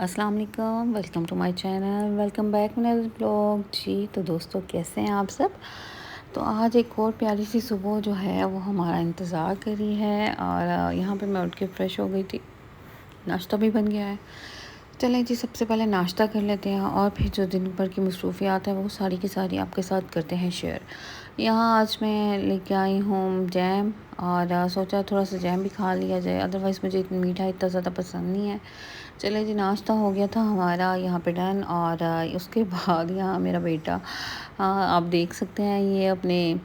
अस्सलाम वालेकुम, welcome to my channel, welcome back मेरा ब्लॉग। जी तो दोस्तों, कैसे हैं आप सब। तो आज एक और प्यारी सी सुबह जो है वो हमारा इंतज़ार कर रही है। और यहाँ पे मैं उठ के फ़्रेश हो गई थी, नाश्ता भी बन गया है। चलें जी, सबसे पहले नाश्ता कर लेते हैं और फिर जो दिन भर की मसरूफ़ियात है वो सारी की सारी आपके साथ करते हैं शेयर। यहाँ आज मैं लेके आई हूँ जैम, और सोचा थोड़ा सा जैम भी खा लिया जाए, अदरवाइज़ मुझे मीठा इतना ज़्यादा पसंद नहीं है। चले जी, नाश्ता हो गया था हमारा यहाँ पे डन। और उसके बाद यहाँ मेरा बेटा, आप देख सकते हैं, ये अपने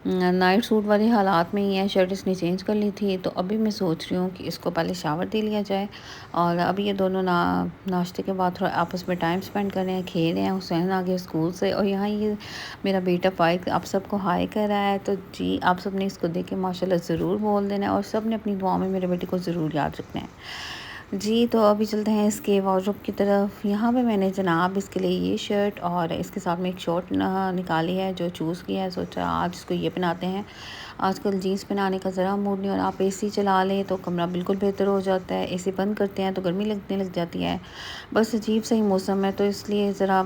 नाइट सूट वाले हालात में ही है। शर्ट इसने चेंज कर ली थी, तो अभी मैं सोच रही हूँ कि इसको पहले शावर दे लिया जाए। और अभी ये दोनों नाश्ते के बाद थोड़ा आपस में टाइम स्पेंड कर रहे हैं, खेल रहे हैं। हुसैन आ गया स्कूल से, और यहाँ ये मेरा बेटा फ़ाइक आप सबको हाय कर रहा है। तो जी, आप सब ने इसको देख के माशाल्लाह ज़रूर बोल देना है, और सब ने अपनी दुआ में मेरे बेटे को ज़रूर याद रखना है। जी, तो अभी चलते हैं इसके वार्डरोब की तरफ। यहाँ पे मैंने जनाब इसके लिए ये शर्ट और इसके साथ में एक शॉर्ट निकाली है जो चूज़ किया है। सोचा आज इसको ये पहनाते हैं। आजकल जीन्स पहनाने का ज़रा मूड नहीं, और आप एसी चला लें तो कमरा बिल्कुल बेहतर हो जाता है। एसी बंद करते हैं तो गर्मी लगने लग जाती है। बस अजीब सा ही मौसम है, तो इसलिए ज़रा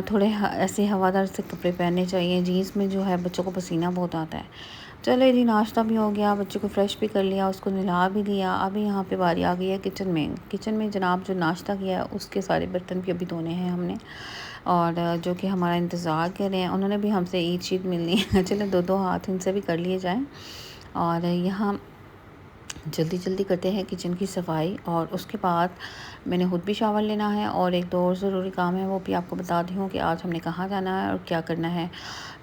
थोड़े ऐसे हवादार से कपड़े पहनने चाहिए। जीन्स में जो है बच्चों को पसीना बहुत आता है। चलो जी, नाश्ता भी हो गया, बच्चे को फ्रेश भी कर लिया, उसको नहला भी दिया। अभी यहाँ पे बारी आ गई है किचन में जनाब जो नाश्ता किया है उसके सारे बर्तन भी अभी धोने हैं हमने। और जो कि हमारा इंतज़ार कर रहे हैं, उन्होंने भी हमसे ईद शीद मिलनी है। चलो दो दो हाथ इनसे भी कर लिए जाएँ। और यहाँ जल्दी जल्दी करते हैं किचन की सफाई, और उसके बाद मैंने खुद भी शावर लेना है। और एक दो और ज़रूरी काम है, वो भी आपको बता दी हूँ कि आज हमने कहाँ जाना है और क्या करना है।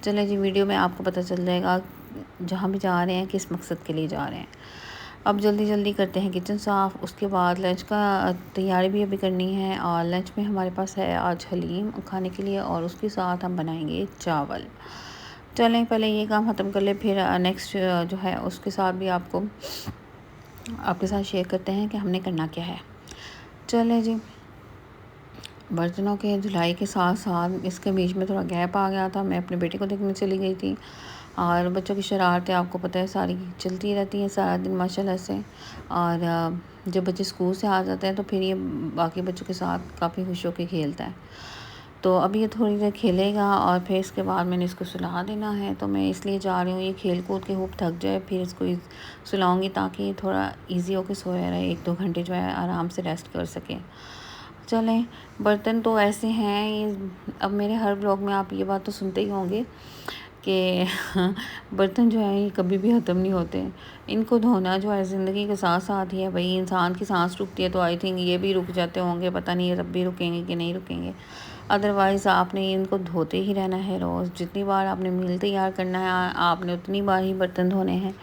चलें जी, वीडियो में आपको पता चल जाएगा जहाँ भी जा रहे हैं किस मकसद के लिए जा रहे हैं। अब जल्दी जल्दी करते हैं किचन साफ़। उसके बाद लंच का तैयारी भी अभी करनी है, और लंच में हमारे पास है आज हलीम खाने के लिए, और उसके साथ हम बनाएंगे चावल। चलें पहले ये काम ख़त्म कर ले, फिर नेक्स्ट जो है उसके साथ भी आपके साथ शेयर करते हैं कि हमने करना क्या है। चलें जी, बर्तनों के धुलाई के साथ साथ इसके बीच में थोड़ा गैप आ गया था। मैं अपने बेटे को देखने चली गई थी, और बच्चों की शरारतें आपको पता है सारी चलती रहती हैं सारा दिन माशाल्लाह से। और जब बच्चे स्कूल से आ जाते हैं तो फिर ये बाकी बच्चों के साथ काफ़ी खुश होकर खेलता है। तो अभी ये थोड़ी देर खेलेगा, और फिर इसके बाद मैंने इसको सुला देना है। तो मैं इसलिए जा रही हूँ, ये खेल कूद के खूब थक जाए, फिर इसको सुलाऊँगी ताकि थोड़ा ईज़ी होकर सोया रहे, 1-2 घंटे जो है आराम से रेस्ट कर सके। चलें, बर्तन तो ऐसे हैं ये, अब मेरे हर ब्लॉग में आप ये बात तो सुनते ही होंगे कि बर्तन जो हैं ये कभी भी ख़त्म नहीं होते। इनको धोना जो है ज़िंदगी के साथ साथ ही है। भाई इंसान की सांस रुकती है तो आई थिंक ये भी रुक जाते होंगे, पता नहीं अब भी रुकेंगे कि नहीं रुकेंगे। अदरवाइज़ आपने इनको धोते ही रहना है रोज़। जितनी बार आपने मील तैयार करना है आपने उतनी बार ही बर्तन धोने हैं।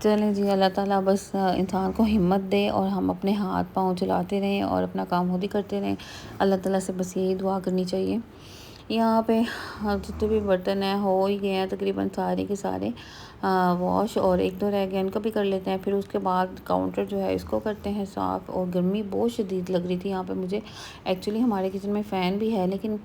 चलें जी, अल्लाह ताला बस इंसान को हिम्मत दे, और हम अपने हाथ पाँव चलाते रहें और अपना काम खुद ही करते रहें। अल्लाह ताला से बस यही दुआ करनी चाहिए। यहाँ पे जितने भी बर्तन हैं हो ही गए हैं तकरीबन सारे के सारे वॉश, और एक दो रह गए, इनको भी कर लेते हैं। फिर उसके बाद काउंटर जो है इसको करते हैं साफ़। और गर्मी बहुत शदीद लग रही थी यहाँ पे मुझे। एक्चुअली हमारे किचन में फ़ैन भी है, लेकिन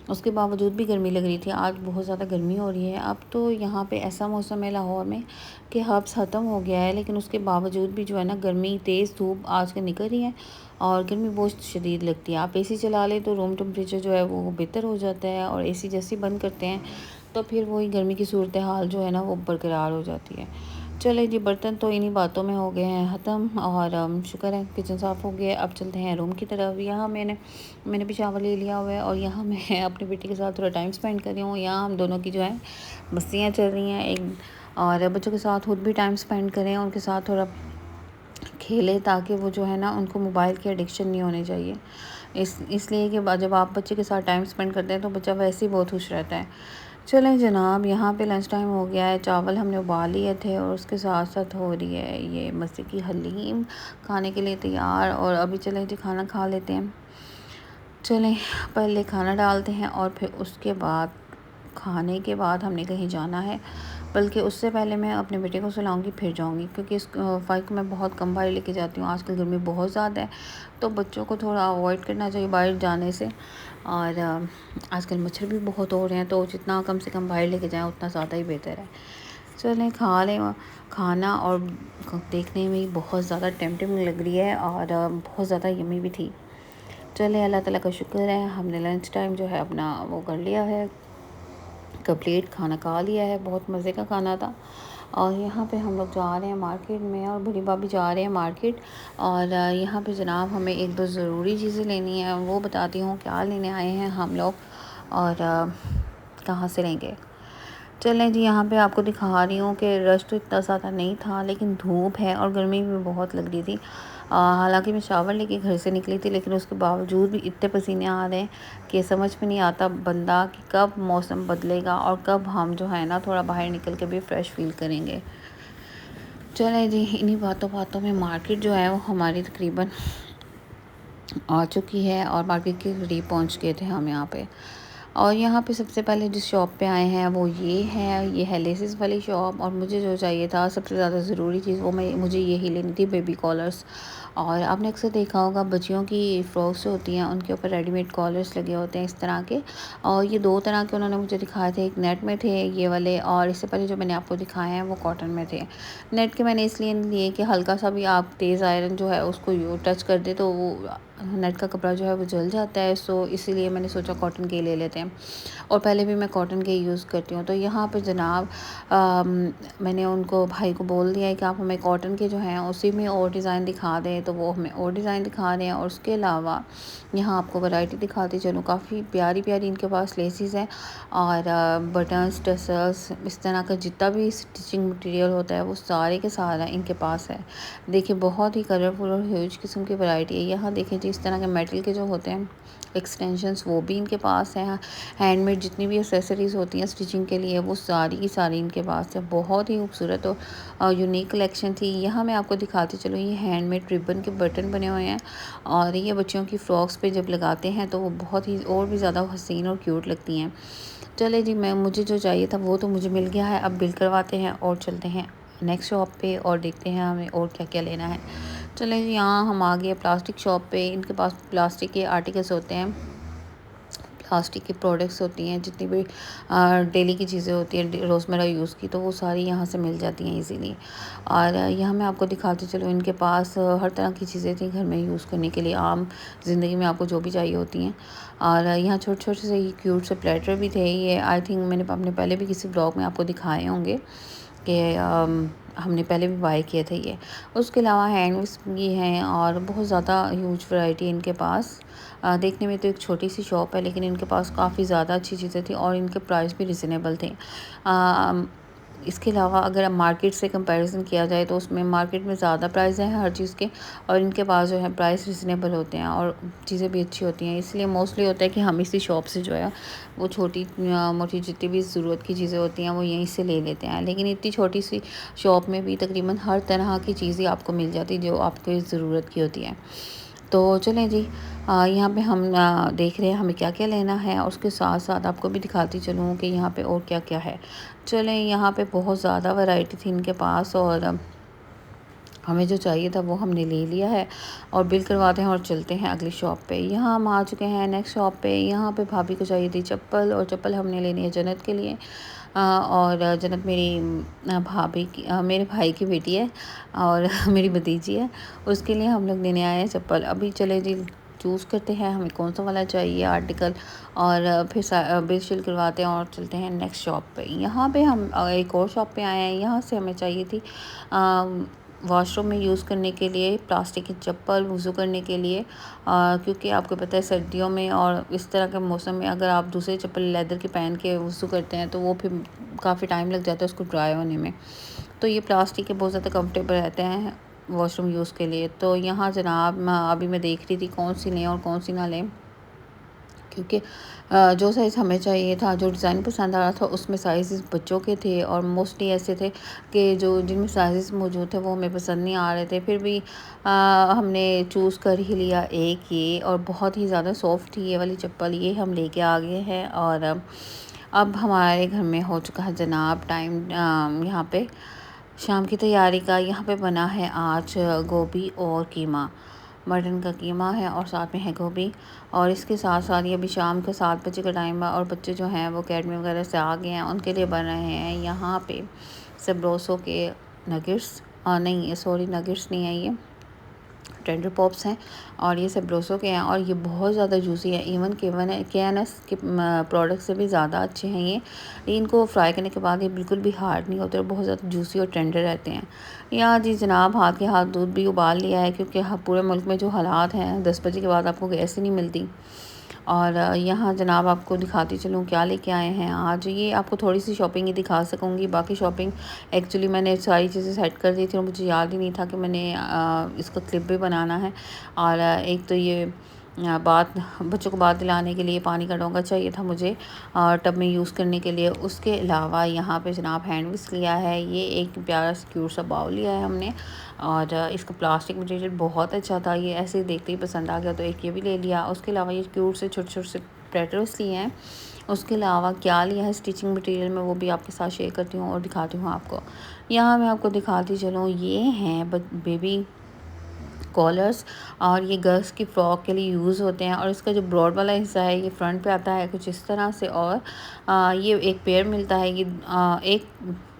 उसके बावजूद भी गर्मी लग रही थी। आज बहुत ज़्यादा गर्मी हो रही है। अब तो यहाँ पे ऐसा मौसम है लाहौर में कि हब्स ख़त्म हो गया है, लेकिन उसके बावजूद भी जो है ना गर्मी, तेज़ धूप आज के निकल रही है, और गर्मी बहुत शदीद लगती है। आप एसी चला लें तो रूम टेम्परेचर जो है वो बेहतर हो जाता है, और एसी जैसे ही बंद करते हैं तो फिर वही गर्मी की सूरत हाल जो है ना वो बरकरार हो जाती है। चले जी, बर्तन तो इन्हीं बातों में हो गए हैं ख़त्म, और शुक्र है किचन साफ़ हो गया। अब चलते हैं रूम की तरफ। यहाँ मैंने भी शावर ले लिया हुआ है, और यहाँ मैं अपने बेटे के साथ थोड़ा टाइम स्पेंड कर रही हूँ। यहाँ हम दोनों की जो है मस्तियाँ चल रही हैं एक, और बच्चों के साथ खुद भी टाइम स्पेंड करें, उनके साथ थोड़ा खेलें, ताकि वो जो है ना उनको मोबाइल की एडिक्शन नहीं होनी चाहिए। इसलिए कि जब आप बच्चे के साथ टाइम स्पेंड करते हैं तो बच्चा वैसे ही बहुत खुश रहता है। चलें जनाब, यहाँ पे लंच टाइम हो गया है। चावल हमने उबाल लिए थे, और उसके साथ साथ हो रही है ये मस्से की हलीम खाने के लिए तैयार। और अभी चलें जी खाना खा लेते हैं। चलें पहले खाना डालते हैं, और फिर उसके बाद खाने के बाद हमने कहीं जाना है, बल्कि उससे पहले मैं अपने बेटे को सुलाऊंगी फिर जाऊंगी, क्योंकि इस फ़ाइल को मैं बहुत कम बाहर लेके जाती हूँ। आजकल गर्मी बहुत ज़्यादा है, तो बच्चों को थोड़ा अवॉइड करना चाहिए बाहर जाने से। और आजकल मच्छर भी बहुत हो रहे हैं, तो जितना कम से कम बाहर लेके जाएँ उतना ज़्यादा ही बेहतर है। चलें खा लें खाना, और देखने में ही बहुत ज़्यादा टेम्पटिंग लग रही है, और बहुत ज़्यादा यम्मी भी थी। चले, अल्लाह ताला का शुक्र है, हमने लंच टाइम जो है अपना वो कर लिया है, कंप्लीट खाना खा लिया है। बहुत मज़े का खाना था। और यहाँ पे हम लोग जा रहे हैं मार्केट में, और बड़ी भाभी जा रहे हैं मार्केट। और यहाँ पे जनाब हमें एक दो ज़रूरी चीज़ें लेनी है, वो बताती हूँ क्या लेने आए हैं हम लोग और कहाँ से लेंगे। चलें जी, यहाँ पे आपको दिखा रही हूँ कि रश तो इतना ज़्यादा नहीं था, लेकिन धूप है और गर्मी भी बहुत लग रही थी। हालांकि मैं शावर लेके घर से निकली थी, लेकिन उसके बावजूद भी इतने पसीने आ रहे हैं कि समझ में नहीं आता बंदा कि कब मौसम बदलेगा और कब हम जो है ना थोड़ा बाहर निकल के भी फ्रेश फील करेंगे। चलें जी, इन्हीं बातों बातों में मार्केट जो है वो हमारी तकरीबन आ चुकी है, और मार्केट के करीब पहुँच गए थे हम यहाँ पे। और यहाँ पे सबसे पहले जिस शॉप पे आए हैं वो ये है लेसिस वाली शॉप। और मुझे जो चाहिए था सबसे ज़्यादा ज़रूरी चीज़ वो मुझे यही लेनी थी, बेबी कॉलर्स। और आपने अक्सर देखा होगा बच्चियों की फ़्रॉक्स जो होती हैं उनके ऊपर रेडीमेड कॉलर्स लगे होते हैं इस तरह के। और ये दो तरह के उन्होंने मुझे दिखाए थे, एक नेट में थे ये वाले, और इससे पहले जो मैंने आपको दिखाए हैं वो कॉटन में थे। नेट के मैंने इसलिए लिए कि हल्का सा भी आप तेज़ आयरन जो है उसको टच कर दे तो वो नेट का कपड़ा जो है वो जल जाता है। सो इसीलिए मैंने सोचा कॉटन के ले लेते हैं, और पहले भी मैं कॉटन के यूज़ करती हूँ। तो यहाँ पे जनाब मैंने उनको भाई को बोल दिया है कि आप हमें कॉटन के जो हैं उसी में और डिज़ाइन दिखा दें, तो वो हमें और डिज़ाइन दिखा रहे हैं। और उसके अलावा यहाँ आपको वैरायटी दिखाती चलूँ, काफ़ी प्यारी प्यारी इनके पास लेसिस हैं और बटन्स, टसल्स, इस तरह का जितना भी स्टिचिंग मटेरियल होता है वो सारे के सारा इनके पास है। देखिए बहुत ही कलरफुल और ह्यूज किस्म की वैरायटी है। यहाँ देखिए जी, इस तरह के मेटल के जो होते हैं एक्सटेंशंस वो भी इनके पास हैं। हैंडमेड जितनी भी एक्सेसरीज़ होती हैं स्टिचिंग के लिए वो सारी की सारी इनके पास है। बहुत ही खूबसूरत और यूनिक कलेक्शन थी। यहाँ मैं आपको दिखाती चलो, ये हैंडमेड रिबन के बटन बने हुए हैं, और ये बच्चियों की फ़्रॉक्स पे जब लगाते हैं तो वो बहुत ही और भी ज़्यादा हसीन और क्यूट लगती हैं। चले जी, मुझे जो चाहिए था वो तो मुझे मिल गया है। अब बिल करवाते हैं और चलते हैं नेक्स्ट शॉप पे और देखते हैं हमें और क्या क्या लेना है। चलें जी, यहाँ हम आ गए प्लास्टिक शॉप पे। इनके पास प्लास्टिक के आर्टिकल्स होते हैं, प्लास्टिक की प्रोडक्ट्स होती हैं, जितनी भी डेली की चीज़ें होती हैं रोज़मर्रा यूज़ की, तो वो सारी यहाँ से मिल जाती हैं इजीली। और यहाँ मैं आपको दिखाती चलूँ, इनके पास हर तरह की चीज़ें थी घर में यूज़ करने के लिए, आम ज़िंदगी में आपको जो भी चाहिए होती हैं। और यहाँ छोटे छोटे से क्यूट से प्लेटर भी थे। ये आई थिंक मैंने अपने पहले भी किसी ब्लॉग में आपको दिखाए होंगे कि हमने पहले भी बाय किए थे ये। उसके अलावा हैंडल्स भी हैं और बहुत ज़्यादा ह्यूज वैरायटी इनके पास। देखने में तो एक छोटी सी शॉप है, लेकिन इनके पास काफ़ी ज़्यादा अच्छी चीज़ें थी और इनके प्राइस भी रिजनेबल थे। इसके अलावा अगर मार्केट से कंपैरिजन किया जाए तो उसमें मार्केट में ज़्यादा प्राइस है हर चीज़ के, और इनके पास जो है प्राइस रिजनेबल होते हैं और चीज़ें भी अच्छी होती हैं। इसलिए मोस्टली होता है कि हम इसी शॉप से जो है वो छोटी मोटी जितनी भी ज़रूरत की चीज़ें होती हैं वो यहीं से ले लेते हैं। लेकिन इतनी छोटी सी शॉप में भी तकरीबन हर तरह की चीज़ें आपको मिल जाती जो आपको ज़रूरत की होती है। तो चलें जी, यहाँ पे हम देख रहे हैं हमें क्या क्या लेना है, और उसके साथ साथ आपको भी दिखाती चलूँ कि यहाँ पे और क्या क्या है। चलें, यहाँ पे बहुत ज़्यादा वैरायटी थी इनके पास, और हमें जो चाहिए था वो हमने ले लिया है, और बिल करवाते हैं और चलते हैं अगली शॉप पे। यहाँ हम आ चुके हैं नेक्स्ट शॉप पे। यहाँ पे भाभी को चाहिए थी चप्पल, और चप्पल हमने लेनी है जन्नत के लिए। और जन्नत मेरी भाभी की मेरे भाई की बेटी है और मेरी भतीजी है, उसके लिए हम लोग लेने आए हैं चप्पल। अभी चले जी, चूज़ करते हैं हमें कौन सा वाला चाहिए आर्टिकल, और फिर बिल शिल करवाते हैं और चलते हैं नेक्स्ट शॉप पे। यहाँ पे हम एक और शॉप पे आए हैं। यहाँ से हमें चाहिए थी वॉशरूम में यूज़ करने के लिए प्लास्टिक की चप्पल, वज़ू करने के लिए। क्योंकि आपको पता है सर्दियों में और इस तरह के मौसम में अगर आप दूसरी चप्पल लेदर की पहन के वज़ू करते हैं तो वो फिर काफ़ी टाइम लग जाता है उसको ड्राई होने में। तो ये प्लास्टिक के बहुत ज़्यादा कंफर्टेबल रहते हैं वॉशरूम यूज़ के लिए। तो यहाँ जनाब अभी मैं देख रही थी कौन सी लें और कौन सी ना लें, क्योंकि जो साइज़ हमें चाहिए था, जो डिज़ाइन पसंद आ रहा था उसमें साइज़ बच्चों के थे, और मोस्टली ऐसे थे कि जो जिनमें साइज़ मौजूद थे वो हमें पसंद नहीं आ रहे थे। फिर भी हमने चूज़ कर ही लिया एक ये, और बहुत ही ज़्यादा सॉफ्ट थी ये वाली चप्पल। ये हम लेके आ गए हैं, और अब हमारे घर में हो चुका है जनाब टाइम यहाँ पे शाम की तैयारी का। यहाँ पे बना है आज गोभी और कीमा, मटन का कीमा है और साथ में है गोभी। और इसके साथ साथ ये अभी शाम के 7 बजे का टाइम है, और बच्चे जो हैं वो अकेडमी वगैरह से आ गए हैं, उनके लिए बन रहे हैं यहाँ पे सबरोसो के नगेट्स। नहीं, सॉरी, नगेट्स नहीं है, ये टेंडर पॉप्स हैं और ये सब ब्रोसो के हैं और ये बहुत ज़्यादा जूसी है। इवन KNS के प्रोडक्ट से भी ज़्यादा अच्छे हैं ये। इनको फ्राई करने के बाद ये बिल्कुल भी हार्ड नहीं होते और बहुत ज़्यादा जूसी और टेंडर रहते हैं। यहाँ जी जनाब हाथ के हाथ दूध भी उबाल लिया है, क्योंकि पूरे मुल्क में जो हालात हैं 10 बजे के बाद आपको गैस ही नहीं मिलती। और यहाँ जनाब आपको दिखाती चलूँ क्या लेके आए हैं आज। ये आपको थोड़ी सी शॉपिंग ही दिखा सकूँगी, बाकी शॉपिंग एक्चुअली मैंने सारी चीज़ें सेट कर दी थी और मुझे याद ही नहीं था कि मैंने इसका क्लिप भी बनाना है। और एक तो ये बात बच्चों को बात दिलाने के लिए पानी का डोंगा चाहिए था मुझे टब में यूज़ करने के लिए। उसके अलावा यहाँ पे जनाब हैंड विस्क लिया है, ये एक प्यारा क्यूट सा बाउल लिया है हमने और इसका प्लास्टिक मटेरियल बहुत अच्छा था, ये ऐसे ही देखते ही पसंद आ गया तो एक ये भी ले लिया। उसके अलावा ये क्यूट से छोटे छोटे से प्लेटर्स लिए हैं। उसके अलावा क्या लिया है स्टिचिंग मटेरियल में वो भी आपके साथ शेयर करती हूँ और दिखाती हूँ आपको। यहाँ मैं आपको दिखाती चलूँ, ये हैं बेबी कॉलर्स और ये गर्ल्स की फ़्रॉक के लिए यूज़ होते हैं। और इसका जो ब्रॉड वाला हिस्सा है ये फ्रंट पे आता है कुछ इस तरह से और ये एक पेयर मिलता है। ये एक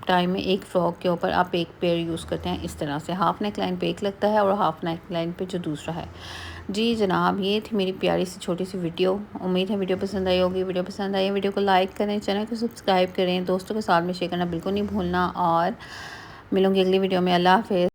टाइम में एक फ़्रॉक के ऊपर आप एक पेयर यूज़ करते हैं इस तरह से। हाफ़ नेक लाइन पे एक लगता है और हाफ़ नेक लाइन पे जो दूसरा है। जी जनाब ये थी मेरी प्यारी सी छोटी सी वीडियो। उम्मीद है वीडियो पसंद आई होगी। वीडियो पसंद आई वीडियो को लाइक करें, चैनल को सब्सक्राइब करें, दोस्तों के साथ में शेयर करना बिल्कुल नहीं भूलना। और मिलूँगी अगली वीडियो में। अल्लाह हाफ़िज़।